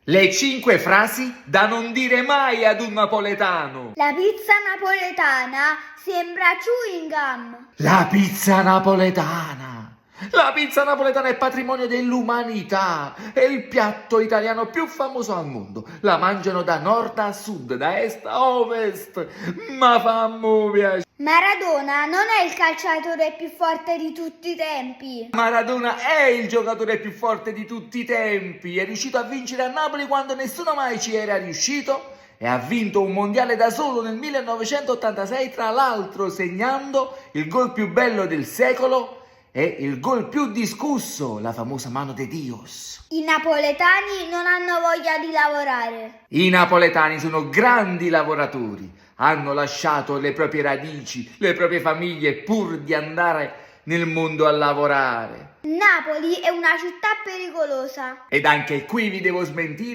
Le 5 frasi da non dire mai ad un napoletano. La pizza napoletana sembra chewing gum. La pizza napoletana. La pizza napoletana è patrimonio dell'umanità. È il piatto italiano più famoso al mondo. La mangiano da nord a sud, da est a ovest. Ma fammi piacere. Maradona non è il calciatore più forte di tutti i tempi. Maradona è il giocatore più forte di tutti i tempi. È riuscito a vincere a Napoli quando nessuno mai ci era riuscito. E ha vinto un mondiale da solo nel 1986, tra l'altro segnando il gol più bello del secolo e il gol più discusso, la famosa mano de Dios. I napoletani non hanno voglia di lavorare. I napoletani sono grandi lavoratori, hanno lasciato le proprie radici, le proprie famiglie pur di andare nel mondo a lavorare. Napoli è una città pericolosa. Ed anche qui vi devo smentire.